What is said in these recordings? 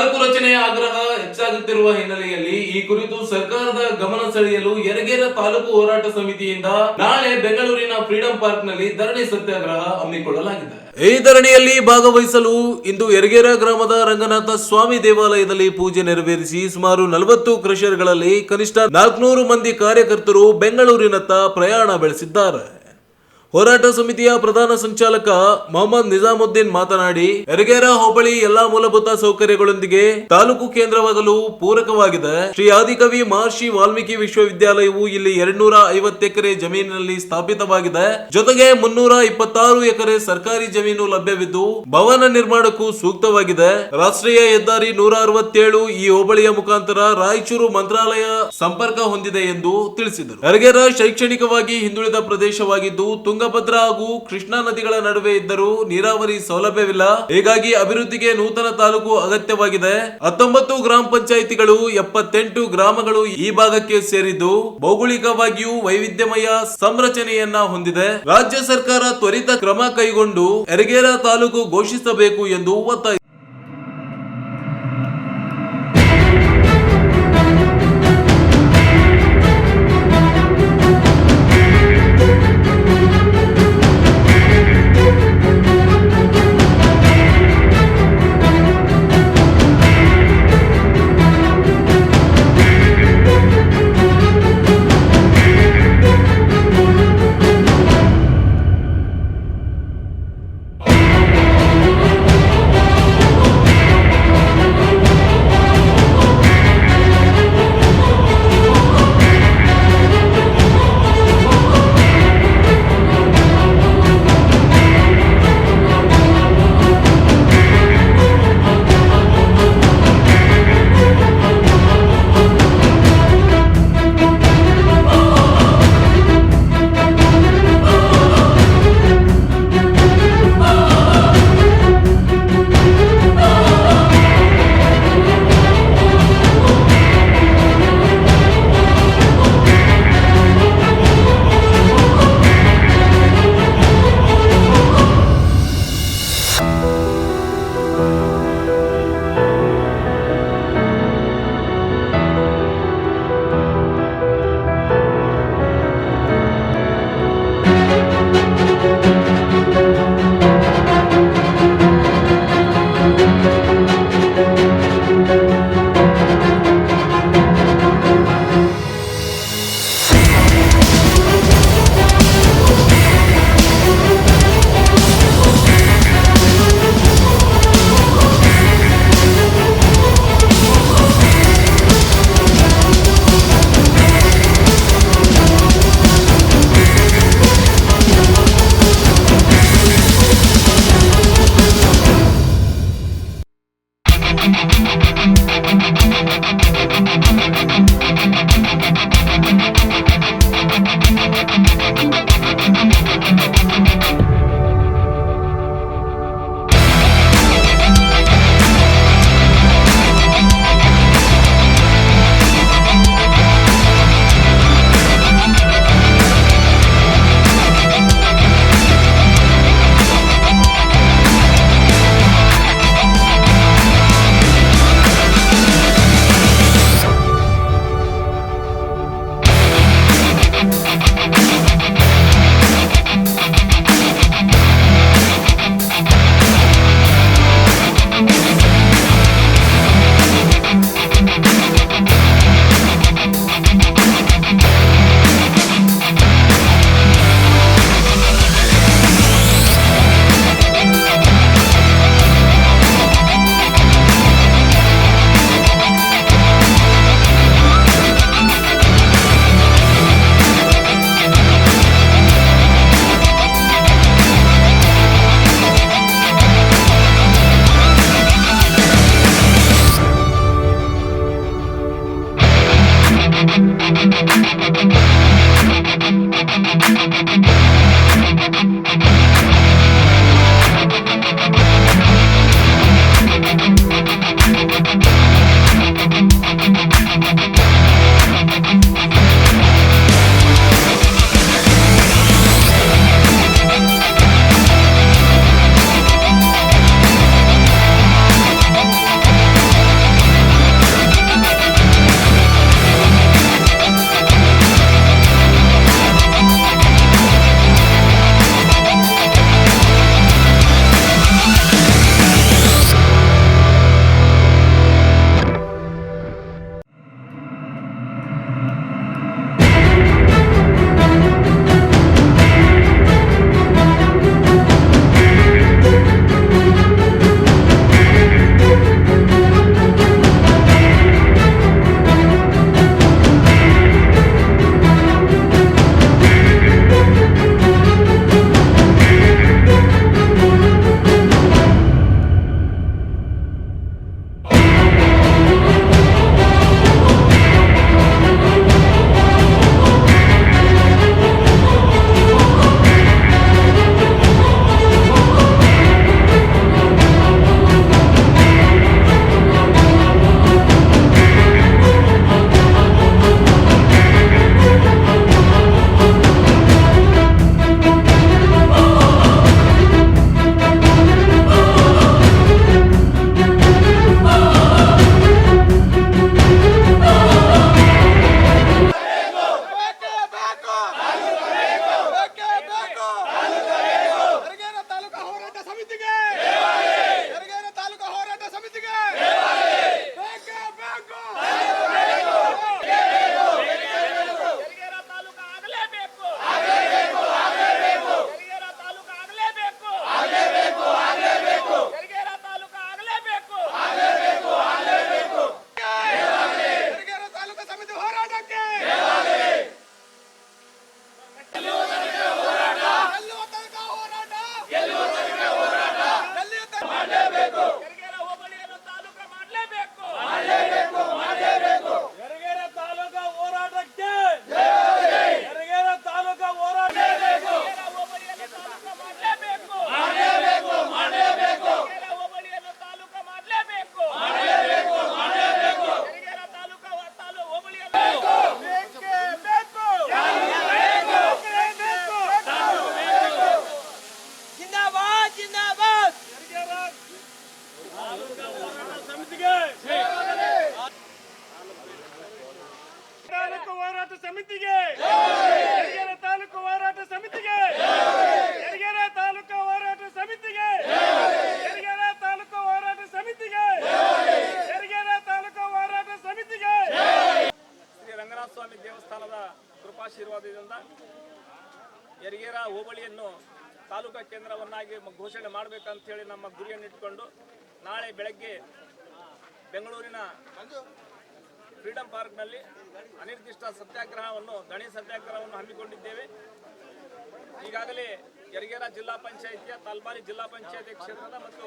ತಾಲೂಕು ರಚನೆಯ ಆಗ್ರಹ ಹೆಚ್ಚಾಗುತ್ತಿರುವ ಹಿನ್ನೆಲೆಯಲ್ಲಿ ಈ ಕುರಿತು ಸರ್ಕಾರದ ಗಮನ ಸೆಳೆಯಲು ಯರಗೇರ ತಾಲೂಕು ಹೋರಾಟ ಸಮಿತಿಯಿಂದ ನಾಳೆ ಬೆಂಗಳೂರಿನ ಫ್ರೀಡಂ ಪಾರ್ಕ್ ನಲ್ಲಿ ಧರಣಿ ಸತ್ಯಾಗ್ರಹ ಹಮ್ಮಿಕೊಳ್ಳಲಾಗಿದೆ. ಈ ಧರಣಿಯಲ್ಲಿ ಭಾಗವಹಿಸಲು ಇಂದು ಯರಗೇರ ಗ್ರಾಮದ ರಂಗನಾಥ ಸ್ವಾಮಿ ದೇವಾಲಯದಲ್ಲಿ ಪೂಜೆ ನೆರವೇರಿಸಿ ಸುಮಾರು 40 ಕ್ರಷರ್ಗಳಲ್ಲಿ ಕನಿಷ್ಠ 400 ಮಂದಿ ಕಾರ್ಯಕರ್ತರು ಬೆಂಗಳೂರಿನತ್ತ ಪ್ರಯಾಣ ಬೆಳೆಸಿದ್ದಾರೆ. ಹೋರಾಟ ಸಮಿತಿಯ ಪ್ರಧಾನ ಸಂಚಾಲಕ ಮೊಹಮ್ಮದ್ ನಿಜಾಮುದ್ದೀನ್ ಮಾತನಾಡಿ, ಯರಗೇರ ಹೋಬಳಿ ಎಲ್ಲಾ ಮೂಲಭೂತ ಸೌಕರ್ಯಗಳೊಂದಿಗೆ ತಾಲೂಕು ಕೇಂದ್ರವಾಗಲು ಪೂರಕವಾಗಿದೆ. ಶ್ರೀ ಆದಿಕವಿ ಮಹರ್ಷಿ ವಾಲ್ಮೀಕಿ ವಿಶ್ವವಿದ್ಯಾಲಯವು ಇಲ್ಲಿ 250 ಎಕರೆ ಜಮೀನಿನಲ್ಲಿ ಸ್ಥಾಪಿತವಾಗಿದೆ. ಜೊತೆಗೆ 326 ಎಕರೆ ಸರ್ಕಾರಿ ಜಮೀನು ಲಭ್ಯವಿದ್ದು ಭವನ ನಿರ್ಮಾಣಕ್ಕೂ ಸೂಕ್ತವಾಗಿದೆ. ರಾಷ್ಟ್ರೀಯ ಹೆದ್ದಾರಿ 167 ಈ ಹೋಬಳಿಯ ಮುಖಾಂತರ ರಾಯಚೂರು ಮಂತ್ರಾಲಯ ಸಂಪರ್ಕ ಹೊಂದಿದೆ ಎಂದು ತಿಳಿಸಿದರು. ಯರಗೇರ ಶೈಕ್ಷಣಿಕವಾಗಿ ಹಿಂದುಳಿದ ಪ್ರದೇಶವಾಗಿದ್ದು ತುಂಗಭದ್ರಾ ಹಾಗೂ ಕೃಷ್ಣಾ ನದಿಗಳ ನಡುವೆ ಇದ್ದರೂ ನೀರಾವರಿ ಸೌಲಭ್ಯವಿಲ್ಲ. ಹೀಗಾಗಿ ಅಭಿವೃದ್ಧಿಗೆ ನೂತನ ತಾಲೂಕು ಅಗತ್ಯವಾಗಿದೆ. 19 ಗ್ರಾಮ ಪಂಚಾಯಿತಿಗಳು 78 ಗ್ರಾಮಗಳು ಈ ಭಾಗಕ್ಕೆ ಸೇರಿದ್ದು ಭೌಗೋಳಿಕವಾಗಿಯೂ ವೈವಿಧ್ಯಮಯ ಸಂರಚನೆಯನ್ನ ಹೊಂದಿದೆ. ರಾಜ್ಯ ಸರ್ಕಾರ ತ್ವರಿತ ಕ್ರಮ ಕೈಗೊಂಡು ಯರಗೇರ ತಾಲೂಕು ಘೋಷಿಸಬೇಕು ಎಂದು ಒತ್ತಾಯಿಸಿದರು. ಸಮಿತಿಗೆ, ಯರಗೇರ ತಾಲೂಕು ಹೋರಾಟ ಸಮಿತಿಗೆ, ಯರಗೇರ ತಾಲೂಕು ಹೋರಾಟ ಸಮಿತಿಗೆ, ಯರಗೇರ ತಾಲೂಕು ಹೋರಾಟ ಸಮಿತಿಗೆ, ಯರಗೇರ ತಾಲೂಕು ಹೋರಾಟ ಸಮಿತಿಗೆ. ಶ್ರೀ ರಂಗನಾಥ ಸ್ವಾಮಿ ದೇವಸ್ಥಾನದ ಕೃಪಾಶೀರ್ವಾದದಿಂದ ಯರಗೇರ ಹೋಬಳಿಯನ್ನು ತಾಲೂಕಾ ಕೇಂದ್ರವನ್ನಾಗಿ ಘೋಷಣೆ ಮಾಡಬೇಕಂತ ಹೇಳಿ ನಮ್ಮ ಗುರಿಯನ್ನಿಟ್ಟುಕೊಂಡು ನಾಳೆ ಬೆಳಗ್ಗೆ ಬೆಂಗಳೂರಿನ ಫ್ರೀಡಂ ಪಾರ್ಕ್ನಲ್ಲಿ ಅನಿರ್ದಿಷ್ಟ ಸತ್ಯಾಗ್ರಹವನ್ನು ದಣಿ ಸತ್ಯಾಗ್ರಹವನ್ನು ಹಮ್ಮಿಕೊಂಡಿದ್ದೇವೆ. ಈಗಾಗಲೇ ಯರಗೇರ ಜಿಲ್ಲಾ ಪಂಚಾಯಿತಿಯ ತಲ್ಮಾರಿ ಜಿಲ್ಲಾ ಪಂಚಾಯತಿ ಕ್ಷೇತ್ರದ ಮತ್ತು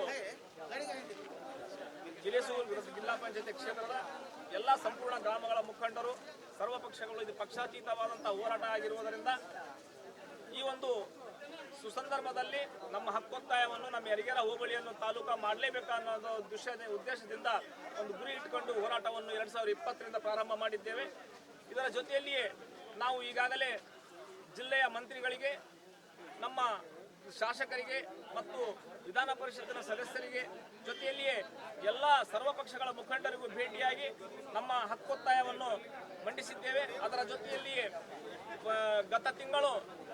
ಜಿಲೇಸೂರು ಜಿಲ್ಲಾ ಪಂಚಾಯತಿ ಕ್ಷೇತ್ರದ ಎಲ್ಲ ಸಂಪೂರ್ಣ ಗ್ರಾಮಗಳ ಮುಖಂಡರು ಸರ್ವ ಪಕ್ಷಗಳು ಇದು ಪಕ್ಷಾತೀತವಾದಂತಹ ಹೋರಾಟ ಆಗಿರುವುದರಿಂದ ಈ ಒಂದು ಸುಸಂದರ್ಭದಲ್ಲಿ ನಮ್ಮ ಹಕ್ಕೊತ್ತಾಯವನ್ನು ನಮ್ಮ ಯರಗೇರ ಹೋಬಳಿಯನ್ನು ತಾಲೂಕಾ ಮಾಡಲೇಬೇಕು ಅನ್ನೋ ಉದ್ದೇಶದಿಂದ ಒಂದು ಗುರಿ ಇಟ್ಟುಕೊಂಡು ಹೋರಾಟವನ್ನು 2020ರಿಂದ ಪ್ರಾರಂಭ ಮಾಡಿದ್ದೇವೆ. ಇದರ ಜೊತೆಯಲ್ಲಿಯೇ ನಾವು ಈಗಾಗಲೇ ಜಿಲ್ಲೆಯ ಮಂತ್ರಿಗಳಿಗೆ, ನಮ್ಮ ಶಾಸಕರಿಗೆ ಮತ್ತು ವಿಧಾನ ಪರಿಷತ್ತಿನ ಸದಸ್ಯರಿಗೆ ಜೊತೆಯಲ್ಲಿಯೇ ಎಲ್ಲ ಸರ್ವಪಕ್ಷಗಳ ಮುಖಂಡರಿಗೂ ಭೇಟಿಯಾಗಿ ನಮ್ಮ ಹಕ್ಕೊತ್ತಾಯವನ್ನು ಮಂಡಿಸಿದ್ದೇವೆ. ಅದರ ಜೊತೆಯಲ್ಲಿಯೇ ಗತ ತಿಂಗಳು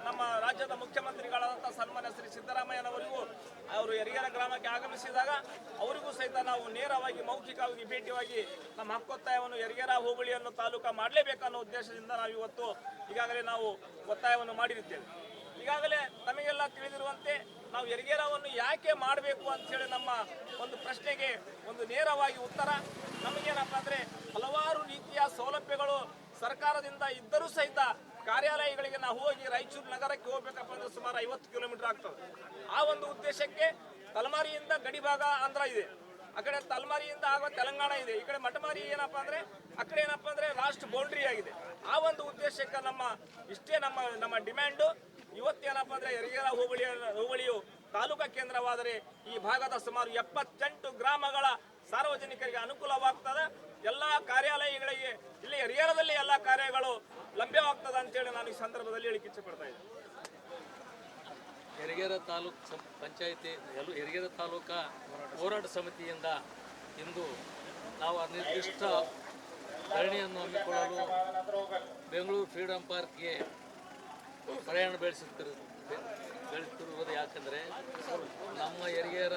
ನಮ್ಮ ರಾಜ್ಯದ ಮುಖ್ಯಮಂತ್ರಿಗಳಾದಂಥ ಸನ್ಮಾನ್ಯ ಶ್ರೀ ಸಿದ್ದರಾಮಯ್ಯನವರಿಗೂ ಅವರು ಯರಗೇರ ಗ್ರಾಮಕ್ಕೆ ಆಗಮಿಸಿದಾಗ ಅವರಿಗೂ ಸಹಿತ ನಾವು ನೇರವಾಗಿ ಮೌಖಿಕವಾಗಿ ಭೇಟಿಯಾಗಿ ನಮ್ಮ ಹಕ್ಕೊತ್ತಾಯವನ್ನು ಯರಗೇರ ಹೋಬಳಿಯನ್ನು ತಾಲೂಕಾ ಮಾಡಲೇಬೇಕನ್ನೋ ಉದ್ದೇಶದಿಂದ ನಾವು ಇವತ್ತು ಈಗಾಗಲೇ ನಾವು ಒತ್ತಾಯವನ್ನು ಮಾಡಿರುತ್ತೇವೆ. ಈಗಾಗಲೇ ತಮಗೆಲ್ಲ ತಿಳಿದಿರುವಂತೆ ನಾವು ಯರಗೇರವನ್ನು ಯಾಕೆ ಮಾಡಬೇಕು ಅಂತೇಳಿ ನಮ್ಮ ಒಂದು ಪ್ರಶ್ನೆಗೆ ಒಂದು ನೇರವಾಗಿ ಉತ್ತರ ನಮಗೇನಪ್ಪ ಅಂದರೆ ಹಲವಾರು ರೀತಿಯ ಸೌಲಭ್ಯಗಳು ಸರ್ಕಾರದಿಂದ ಇದ್ದರೂ ಸಹಿತ ಕಾರ್ಯಾಲಯಗಳಿಗೆ ನಾವು ಹೋಗಿ ರಾಯಚೂರು ನಗರಕ್ಕೆ ಹೋಗ್ಬೇಕಪ್ಪ ಅಂದ್ರೆ ಸುಮಾರು 50 ಕಿಲೋಮೀಟರ್ ಆಗ್ತದೆ. ಆ ಒಂದು ಉದ್ದೇಶಕ್ಕೆ ತಲಮಾರಿಯಿಂದ ಗಡಿ ಭಾಗ ಆಂಧ್ರ ಇದೆ, ಆ ಕಡೆ ತಲಮಾರಿಯಿಂದ ಆಗುವ ತೆಲಂಗಾಣ ಇದೆ, ಈ ಕಡೆ ಮಟಮಾರಿ ಏನಪ್ಪ ಅಂದ್ರೆ ಆ ಕಡೆ ಏನಪ್ಪ ಅಂದ್ರೆ ಲಾಸ್ಟ್ ಬೌಂಡ್ರಿ ಆಗಿದೆ. ಆ ಒಂದು ಉದ್ದೇಶಕ್ಕೆ ಇಷ್ಟೇ ನಮ್ಮ ಡಿಮ್ಯಾಂಡು. ಇವತ್ತೇನಪ್ಪ ಅಂದ್ರೆ ಯರಗೇರ ಹೋಬಳಿಯು ತಾಲೂಕಾ ಕೇಂದ್ರವಾದರೆ ಈ ಭಾಗದ ಸುಮಾರು 78 ಗ್ರಾಮಗಳ ಸಾರ್ವಜನಿಕರಿಗೆ ಅನುಕೂಲವಾಗ್ತದೆ. ಎಲ್ಲ ಕಾರ್ಯಾಲಯಗಳಿಗೆ ಇಲ್ಲಿ ಯರಗೇರದಲ್ಲಿ ಎಲ್ಲ ಕಾರ್ಯಗಳು ಲಭ್ಯವಾಗ್ತದೆ ಅಂತೇಳಿ ನಾನು ಈ ಸಂದರ್ಭದಲ್ಲಿ ಹೇಳಿಕ್ಕೆ ಇಚ್ಛೆ ಪಡ್ತಾ ಇದ್ದೀನಿ. ಯರಗೇರ ತಾಲೂಕು ಪಂಚಾಯಿತಿ ಯರಗೇರ ತಾಲೂಕಾ ಹೋರಾಟ ಸಮಿತಿಯಿಂದ ಇಂದು ನಾವು ಅನಿರ್ದಿಷ್ಟ ಧರಣಿಯನ್ನು ಹಮ್ಮಿಕೊಳ್ಳಲು ಬೆಂಗಳೂರು ಫ್ರೀಡಂ ಪಾರ್ಕ್ಗೆ ಪ್ರಯಾಣ ಬೆಳೆಸುತ್ತಿರುವುದು ಯಾಕೆಂದರೆ ನಮ್ಮ ಯರಗೇರ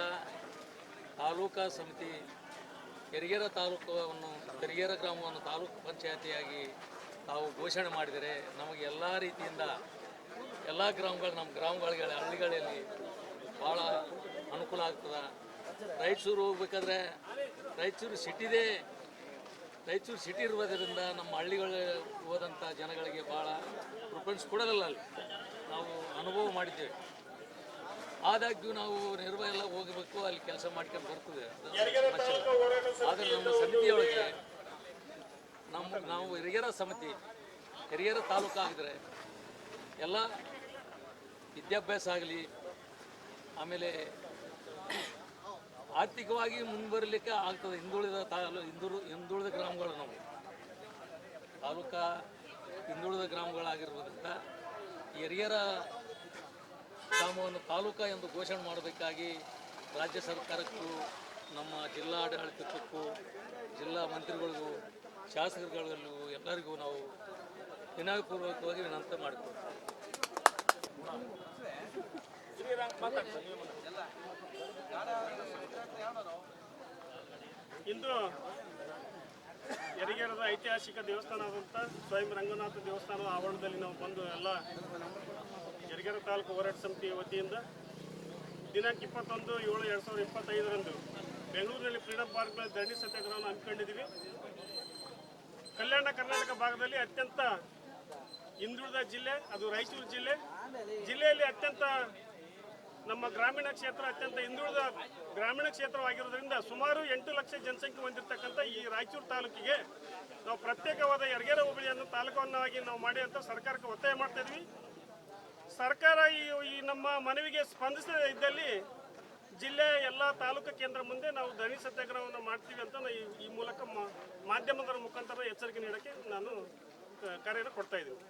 ತಾಲೂಕಾ ಸಮಿತಿ ಯರಗೇರ ತಾಲೂಕವನ್ನು ಯರಗೇರ ಗ್ರಾಮವನ್ನು ತಾಲೂಕು ಪಂಚಾಯತಿಯಾಗಿ ತಾವು ಘೋಷಣೆ ಮಾಡಿದರೆ ನಮಗೆ ಎಲ್ಲ ರೀತಿಯಿಂದ ಎಲ್ಲ ಗ್ರಾಮಗಳು ನಮ್ಮ ಗ್ರಾಮಗಳಿಗೆ ಹಳ್ಳಿಗಳಲ್ಲಿ ಭಾಳ ಅನುಕೂಲ ಆಗ್ತದೆ. ರಾಯಚೂರು ಹೋಗ್ಬೇಕಾದ್ರೆ ರಾಯಚೂರು ಸಿಟಿ ಇರುವುದರಿಂದ ನಮ್ಮ ಹಳ್ಳಿಗಳು ಹೋದಂಥ ಜನಗಳಿಗೆ ಭಾಳ ಪ್ರಿಫರೆನ್ಸ್ ಕೊಡೋದಿಲ್ಲ. ಅಲ್ಲಿ ನಾವು ಅನುಭವ ಮಾಡಿದ್ದೇವೆ. ಆದಾಗ್ಯೂ ನಾವು ನಿರ್ವಹ ಎಲ್ಲ ಹೋಗಬೇಕು, ಅಲ್ಲಿ ಕೆಲಸ ಮಾಡ್ಕೊಂಡು ಬರ್ತದೆ. ಆದರೆ ನಮ್ಮ ಸಮಿತಿಯೊಳಗೆ ನಾವು ಯರಗೇರ ಸಮಿತಿ ಯರಗೇರ ತಾಲೂಕು ಆಗಿದ್ರೆ ಎಲ್ಲ ವಿದ್ಯಾಭ್ಯಾಸ ಆಗಲಿ, ಆಮೇಲೆ ಆರ್ಥಿಕವಾಗಿ ಮುಂದುವರಲಿಕ್ಕೆ ಆಗ್ತದೆ. ಹಿಂದುಳಿದ ಗ್ರಾಮಗಳು ನಾವು ತಾಲೂಕಾ ಹಿಂದುಳಿದ ಗ್ರಾಮಗಳಾಗಿರುವುದರಿಂದ ಯರಗೇರ ಗ್ರಾಮವನ್ನು ತಾಲೂಕಾ ಎಂದು ಘೋಷಣೆ ಮಾಡಬೇಕಾಗಿ ರಾಜ್ಯ ಸರ್ಕಾರಕ್ಕೂ ನಮ್ಮ ಜಿಲ್ಲಾ ಆಡಳಿತಕ್ಕೂ ಜಿಲ್ಲಾ ಮಂತ್ರಿಗಳಿಗೂ ಶಾಸಕರುಗಳಿಗೂ ಎಲ್ಲರಿಗೂ ನಾವು ವಿನಯಪೂರ್ವಕವಾಗಿ ವಿನಂತಿ ಮಾಡಿಕೊಡ್ತೀವಿ. ಇಂದು ಯರಗೇರದ ಐತಿಹಾಸಿಕ ದೇವಸ್ಥಾನವಾದಂಥ ಸ್ವಯಂ ರಂಗನಾಥ ದೇವಸ್ಥಾನದ ಆವರಣದಲ್ಲಿ ನಾವು ಬಂದು ಎಲ್ಲ ಯರಗೇರ ತಾಲೂಕು ಹೋರಾಟ ಸಮಿತಿ ವತಿಯಿಂದ ದಿನಾಂಕ 21/7/2025 ಬೆಂಗಳೂರಿನಲ್ಲಿ ಫ್ರೀಡಂ ಪಾರ್ಕ್ನಲ್ಲಿ ಧರಣಿ ಸತ್ಯಾಗ್ರಹವನ್ನು ಹಮ್ಮಿಕೊಂಡಿದ್ದೀವಿ. ಕಲ್ಯಾಣ ಕರ್ನಾಟಕ ಭಾಗದಲ್ಲಿ ಅತ್ಯಂತ ಹಿಂದುಳಿದ ಜಿಲ್ಲೆ ಅದು ರಾಯಚೂರು ಜಿಲ್ಲೆಯಲ್ಲಿ ಅತ್ಯಂತ ನಮ್ಮ ಗ್ರಾಮೀಣ ಕ್ಷೇತ್ರ ಅತ್ಯಂತ ಹಿಂದುಳಿದ ಗ್ರಾಮೀಣ ಕ್ಷೇತ್ರವಾಗಿರೋದ್ರಿಂದ ಸುಮಾರು 8 ಲಕ್ಷ ಜನಸಂಖ್ಯೆ ಹೊಂದಿರತಕ್ಕಂಥ ಈ ರಾಯಚೂರು ತಾಲೂಕಿಗೆ ನಾವು ಪ್ರತ್ಯೇಕವಾದ ಯರಗೇರ ಹೋಬಳಿಯನ್ನು ತಾಲೂಕನ್ನಾಗಿ ನಾವು ಮಾಡಿ ಅಂತ ಸರ್ಕಾರಕ್ಕೆ ಒತ್ತಾಯ ಮಾಡ್ತಾ ಇದ್ವಿ. ಸರ್ಕಾರ ಈ ನಮ್ಮ ಮನವಿಗೆ ಸ್ಪಂದಿಸದೇ ಇದ್ದಲ್ಲಿ ಜಿಲ್ಲೆಯ ಎಲ್ಲ ತಾಲೂಕು ಕೇಂದ್ರ ಮುಂದೆ ನಾವು ಧರಣಿ ಸತ್ಯಾಗ್ರಹವನ್ನು ಮಾಡ್ತೀವಿ ಅಂತ ಈ ಮೂಲಕ ಮಾಧ್ಯಮದ ಮುಖಾಂತರ ಎಚ್ಚರಿಕೆ ನೀಡೋಕ್ಕೆ ನಾನು ಕಾರ್ಯನ ಕೊಡ್ತಾ ಇದ್ದೀನಿ.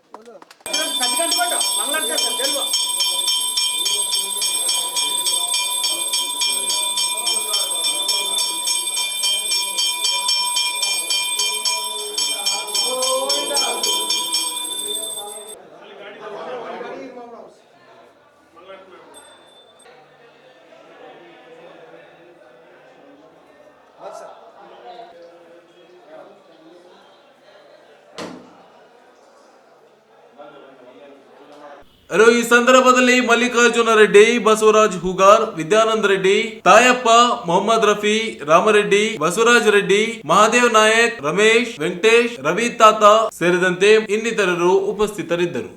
ಇನ್ನು ಈ ಸಂದರ್ಭದಲ್ಲಿ ಮಲ್ಲಿಕಾರ್ಜುನ ರೆಡ್ಡಿ, ಬಸವರಾಜ್ ಹೂಗಾರ್, ವಿದ್ಯಾನಂದ ರೆಡ್ಡಿ, ತಾಯಪ್ಪ, ಮೊಹಮ್ಮದ್ ರಫಿ, ರಾಮರೆಡ್ಡಿ, ಬಸವರಾಜ್ ರೆಡ್ಡಿ, ಮಹಾದೇವ್ ನಾಯಕ್, ರಮೇಶ್, ವೆಂಕಟೇಶ್, ರವಿ ತಾತ ಸೇರಿದಂತೆ ಇನ್ನಿತರರು ಉಪಸ್ಥಿತರಿದ್ದರು.